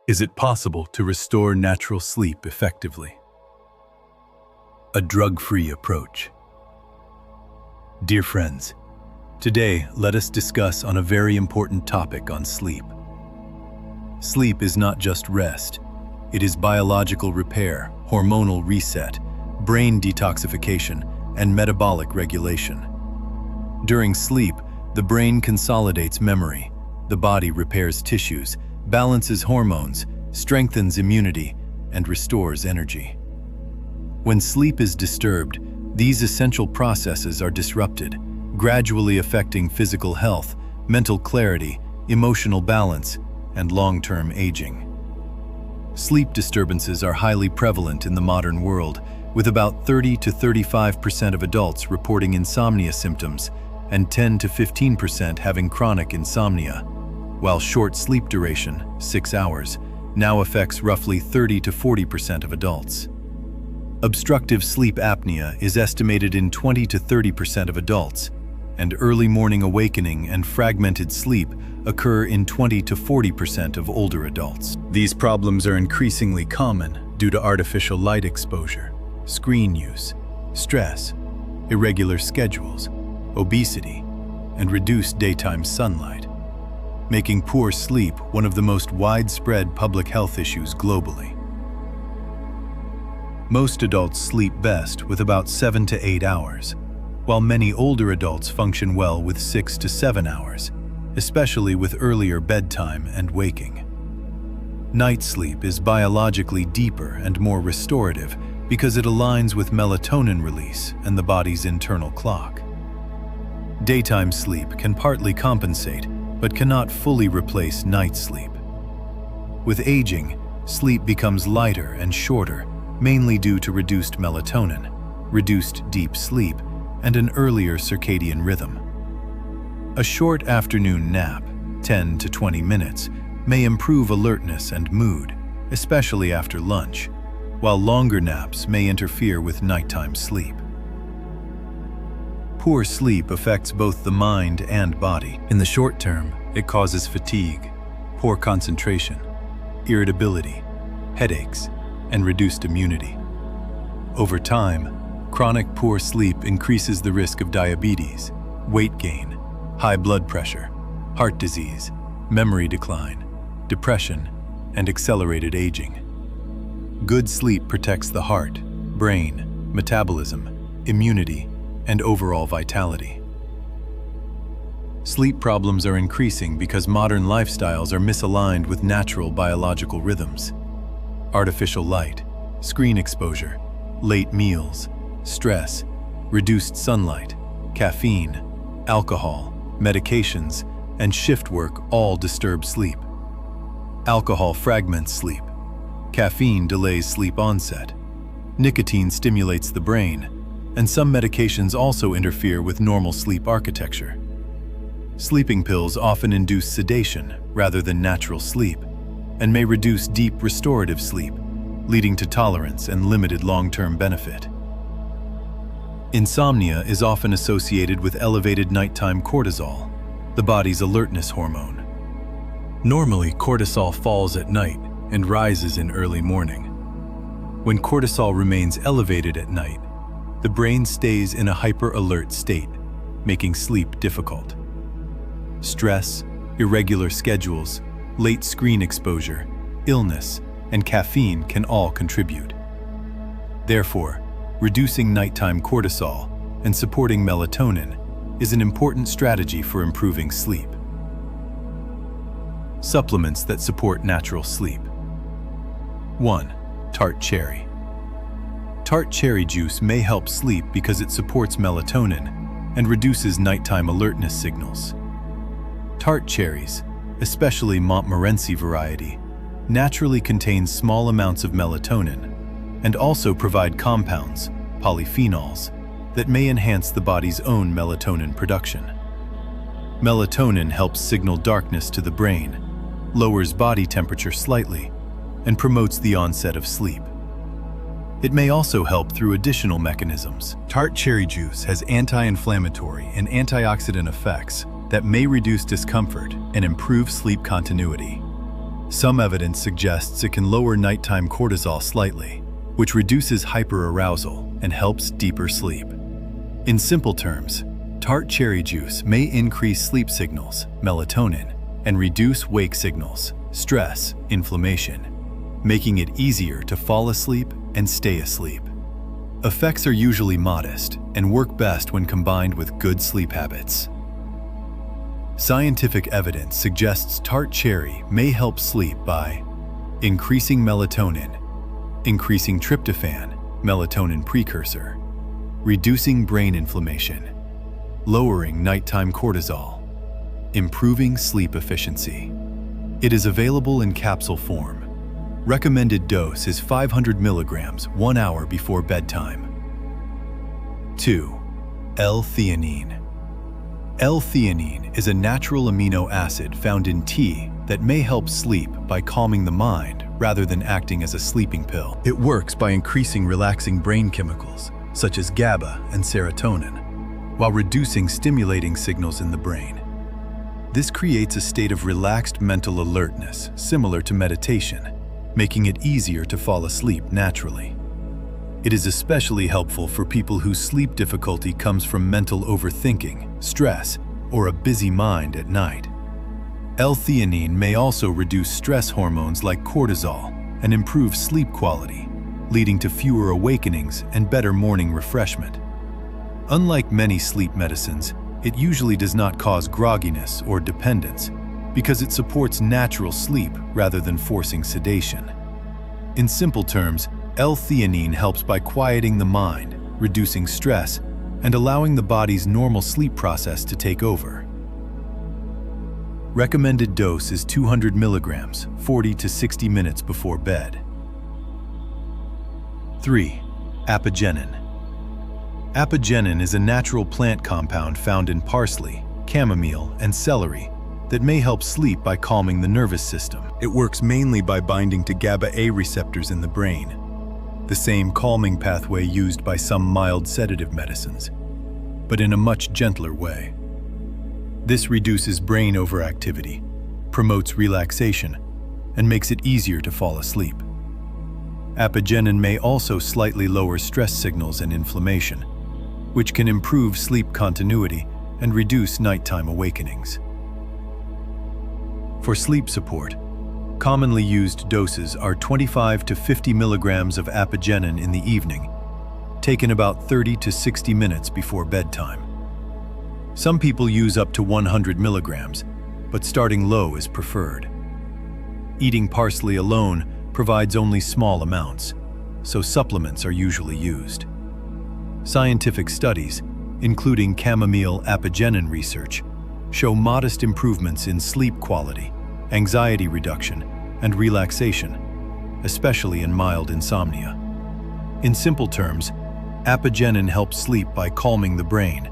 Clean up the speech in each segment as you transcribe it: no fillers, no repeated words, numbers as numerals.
Is it possible to restore natural sleep effectively? A drug-free approach. Dear friends, today let us discuss on a very important topic on sleep. Sleep is not just rest. It is biological repair, hormonal reset, brain detoxification, and metabolic regulation. During sleep, the brain consolidates memory, the body repairs tissues, balances hormones, strengthens immunity, and restores energy. When sleep is disturbed, these essential processes are disrupted, gradually affecting physical health, mental clarity, emotional balance, and long-term aging. Sleep disturbances are highly prevalent in the modern world, with about 30 to 35% of adults reporting insomnia symptoms and 10 to 15% having chronic insomnia, while short sleep duration, 6 hours, now affects roughly 30 to 40% of adults. Obstructive sleep apnea is estimated in 20 to 30% of adults, and early morning awakening and fragmented sleep occur in 20 to 40% of older adults. These problems are increasingly common due to artificial light exposure, screen use, stress, irregular schedules, obesity, and reduced daytime sunlight, making poor sleep one of the most widespread public health issues globally. Most adults sleep best with about 7 to 8 hours, while many older adults function well with 6 to 7 hours, especially with earlier bedtime and waking. Night sleep is biologically deeper and more restorative because it aligns with melatonin release and the body's internal clock. Daytime sleep can partly compensate, but cannot fully replace night sleep. With aging, sleep becomes lighter and shorter, mainly due to reduced melatonin, reduced deep sleep, and an earlier circadian rhythm. A short afternoon nap, 10 to 20 minutes, may improve alertness and mood, especially after lunch, while longer naps may interfere with nighttime sleep. Poor sleep affects both the mind and body. In the short term, it causes fatigue, poor concentration, irritability, headaches, and reduced immunity. Over time, chronic poor sleep increases the risk of diabetes, weight gain, high blood pressure, heart disease, memory decline, depression, and accelerated aging. Good sleep protects the heart, brain, metabolism, immunity, and overall vitality. Sleep problems are increasing because modern lifestyles are misaligned with natural biological rhythms. Artificial light, screen exposure, late meals, stress, reduced sunlight, caffeine, alcohol, medications, and shift work all disturb sleep. Alcohol fragments sleep. Caffeine delays sleep onset. Nicotine stimulates the brain, and some medications also interfere with normal sleep architecture. Sleeping pills often induce sedation rather than natural sleep, and may reduce deep restorative sleep, leading to tolerance and limited long-term benefit. Insomnia is often associated with elevated nighttime cortisol, the body's alertness hormone. Normally, cortisol falls at night and rises in early morning. When cortisol remains elevated at night, the brain stays in a hyper-alert state, making sleep difficult. Stress, irregular schedules, late screen exposure, illness, and caffeine can all contribute. Therefore, reducing nighttime cortisol and supporting melatonin is an important strategy for improving sleep. Supplements that support natural sleep. 1. Tart cherry. Tart cherry juice may help sleep because it supports melatonin and reduces nighttime alertness signals. Tart cherries, especially Montmorency variety, naturally contain small amounts of melatonin and also provide compounds, polyphenols, that may enhance the body's own melatonin production. Melatonin helps signal darkness to the brain, lowers body temperature slightly, and promotes the onset of sleep. It may also help through additional mechanisms. Tart cherry juice has anti-inflammatory and antioxidant effects that may reduce discomfort and improve sleep continuity. Some evidence suggests it can lower nighttime cortisol slightly, which reduces hyperarousal and helps deeper sleep. In simple terms, tart cherry juice may increase sleep signals, melatonin, and reduce wake signals, stress, inflammation, making it easier to fall asleep and stay asleep. Effects are usually modest and work best when combined with good sleep habits. Scientific evidence suggests tart cherry may help sleep by increasing melatonin, increasing tryptophan, melatonin precursor, reducing brain inflammation, lowering nighttime cortisol, improving sleep efficiency. It is available in capsule form. Recommended dose is 500 milligrams 1 hour before bedtime. 2. L-theanine. L-theanine is a natural amino acid found in tea that may help sleep by calming the mind rather than acting as a sleeping pill. It works by increasing relaxing brain chemicals, such as GABA and serotonin, while reducing stimulating signals in the brain. This creates a state of relaxed mental alertness, similar to meditation, making it easier to fall asleep naturally. It is especially helpful for people whose sleep difficulty comes from mental overthinking, stress, or a busy mind at night. L-theanine may also reduce stress hormones like cortisol and improve sleep quality, leading to fewer awakenings and better morning refreshment. Unlike many sleep medicines, it usually does not cause grogginess or dependence because it supports natural sleep rather than forcing sedation. In simple terms, L-theanine helps by quieting the mind, reducing stress, and allowing the body's normal sleep process to take over. Recommended dose is 200 milligrams, 40 to 60 minutes before bed. 3. Apigenin. Apigenin is a natural plant compound found in parsley, chamomile, and celery that may help sleep by calming the nervous system. It works mainly by binding to GABA-A receptors in the brain, the same calming pathway used by some mild sedative medicines, but in a much gentler way. This reduces brain overactivity, promotes relaxation, and makes it easier to fall asleep. Apigenin may also slightly lower stress signals and inflammation, which can improve sleep continuity and reduce nighttime awakenings. For sleep support, commonly used doses are 25 to 50 milligrams of apigenin in the evening, taken about 30 to 60 minutes before bedtime. Some people use up to 100 milligrams, but starting low is preferred. Eating parsley alone provides only small amounts, so supplements are usually used. Scientific studies, including chamomile apigenin research, show modest improvements in sleep quality, anxiety reduction, and relaxation, especially in mild insomnia. In simple terms, apigenin helps sleep by calming the brain,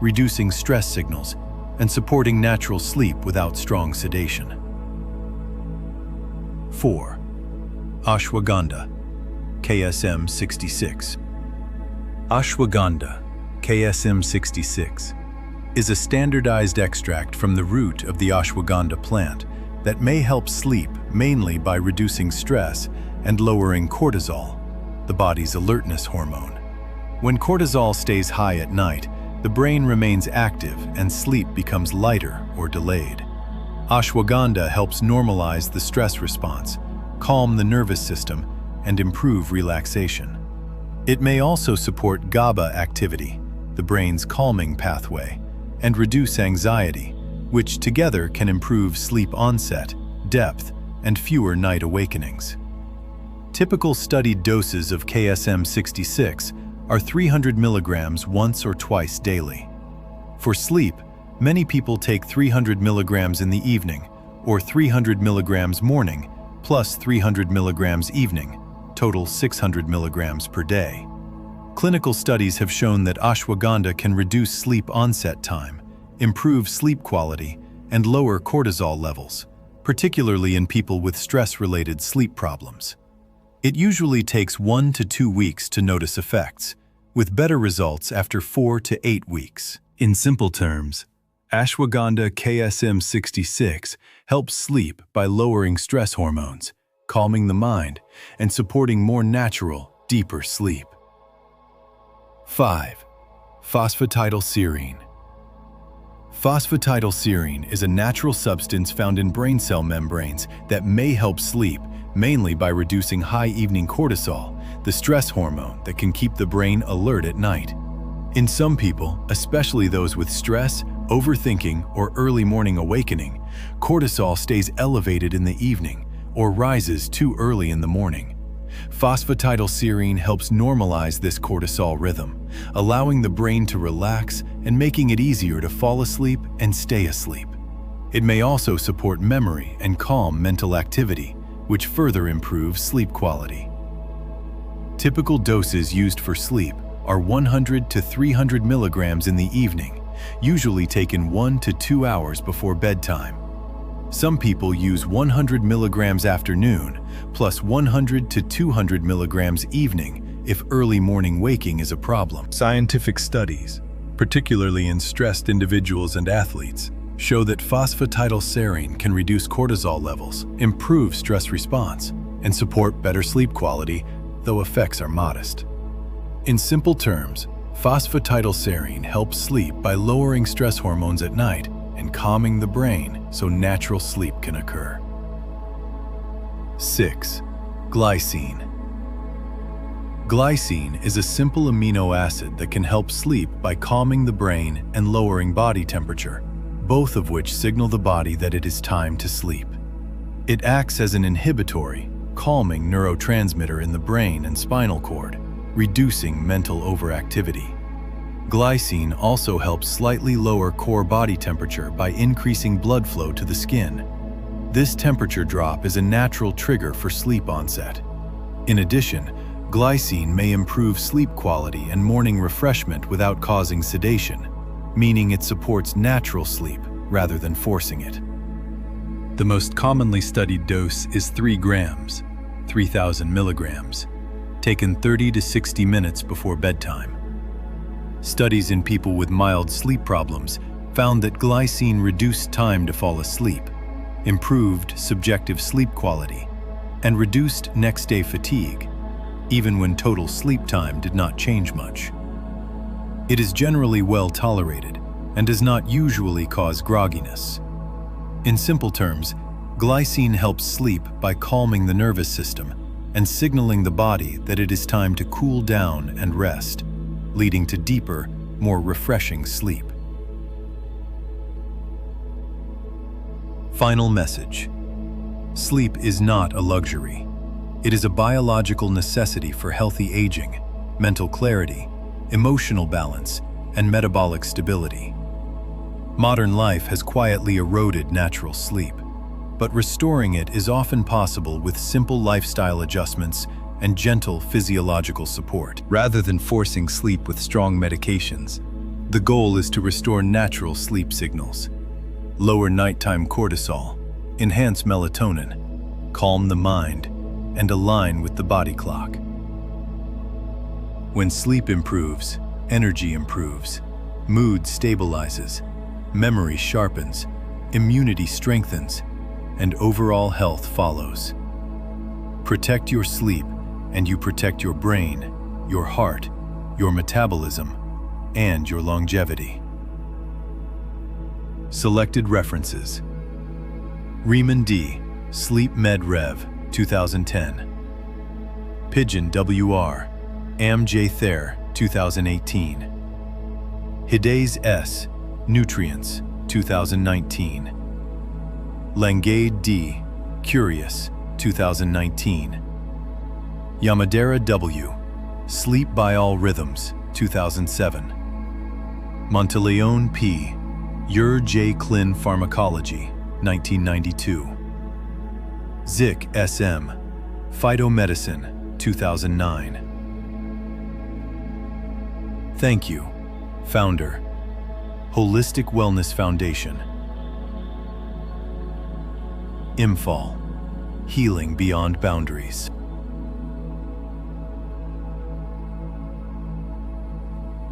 reducing stress signals, and supporting natural sleep without strong sedation. 4. Ashwagandha, KSM 66. Ashwagandha, KSM 66, is a standardized extract from the root of the ashwagandha plant that may help sleep mainly by reducing stress and lowering cortisol, the body's alertness hormone. When cortisol stays high at night, the brain remains active and sleep becomes lighter or delayed. Ashwagandha helps normalize the stress response, calm the nervous system, and improve relaxation. It may also support GABA activity, the brain's calming pathway, and reduce anxiety, which together can improve sleep onset, depth, and fewer night awakenings. Typical studied doses of KSM 66 are 300 milligrams once or twice daily. For sleep, many people take 300 milligrams in the evening, or 300 milligrams morning, plus 300 milligrams evening, total 600 milligrams per day. Clinical studies have shown that ashwagandha can reduce sleep onset time, improve sleep quality, and lower cortisol levels, particularly in people with stress-related sleep problems. It usually takes 1 to 2 weeks to notice effects, with better results after 4 to 8 weeks. In simple terms, ashwagandha KSM 66 helps sleep by lowering stress hormones, calming the mind, and supporting more natural, deeper sleep. 5. Phosphatidylserine. Phosphatidylserine is a natural substance found in brain cell membranes that may help sleep, mainly by reducing high evening cortisol, the stress hormone that can keep the brain alert at night. In some people, especially those with stress, overthinking, or early morning awakening, cortisol stays elevated in the evening or rises too early in the morning. Phosphatidylserine helps normalize this cortisol rhythm, allowing the brain to relax and making it easier to fall asleep and stay asleep. It may also support memory and calm mental activity, which further improves sleep quality. Typical doses used for sleep are 100 to 300 milligrams in the evening, usually taken 1 to 2 hours before bedtime. Some people use 100 milligrams afternoon, plus 100 to 200 milligrams evening if early morning waking is a problem. Scientific studies, particularly in stressed individuals and athletes, show that phosphatidylserine can reduce cortisol levels, improve stress response, and support better sleep quality, though effects are modest. In simple terms, phosphatidylserine helps sleep by lowering stress hormones at night and calming the brain so natural sleep can occur. 6. Glycine. Glycine is a simple amino acid that can help sleep by calming the brain and lowering body temperature, both of which signal the body that it is time to sleep. It acts as an inhibitory, calming neurotransmitter in the brain and spinal cord, reducing mental overactivity. Glycine also helps slightly lower core body temperature by increasing blood flow to the skin. This temperature drop is a natural trigger for sleep onset. In addition, glycine may improve sleep quality and morning refreshment without causing sedation, meaning it supports natural sleep rather than forcing it. The most commonly studied dose is 3 grams, 3,000 milligrams, taken 30 to 60 minutes before bedtime. Studies in people with mild sleep problems found that glycine reduced time to fall asleep, improved subjective sleep quality, and reduced next-day fatigue, even when total sleep time did not change much. It is generally well tolerated and does not usually cause grogginess. In simple terms, glycine helps sleep by calming the nervous system and signaling the body that it is time to cool down and rest, leading to deeper, more refreshing sleep. Final message. Sleep is not a luxury. It is a biological necessity for healthy aging, mental clarity, emotional balance, and metabolic stability. Modern life has quietly eroded natural sleep, but restoring it is often possible with simple lifestyle adjustments and gentle physiological support. Rather than forcing sleep with strong medications, the goal is to restore natural sleep signals, lower nighttime cortisol, enhance melatonin, calm the mind, and align with the body clock. When sleep improves, energy improves, mood stabilizes, memory sharpens, immunity strengthens, and overall health follows. Protect your sleep, and you protect your brain, your heart, your metabolism, and your longevity. Selected references: Riemann D., Sleep Med Rev, 2010. Pigeon W.R., Am.J. Thayer, 2018. Hidays S., Nutrients, 2019. Langade D., Curious, 2019. Yamadera W., Sleep by All Rhythms, 2007. Monteleone P., Ur J. Clin Pharmacology, 1992. Zik S.M., Phytomedicine, 2009. Thank you, Founder, Holistic Wellness Foundation. Imphal, Healing Beyond Boundaries.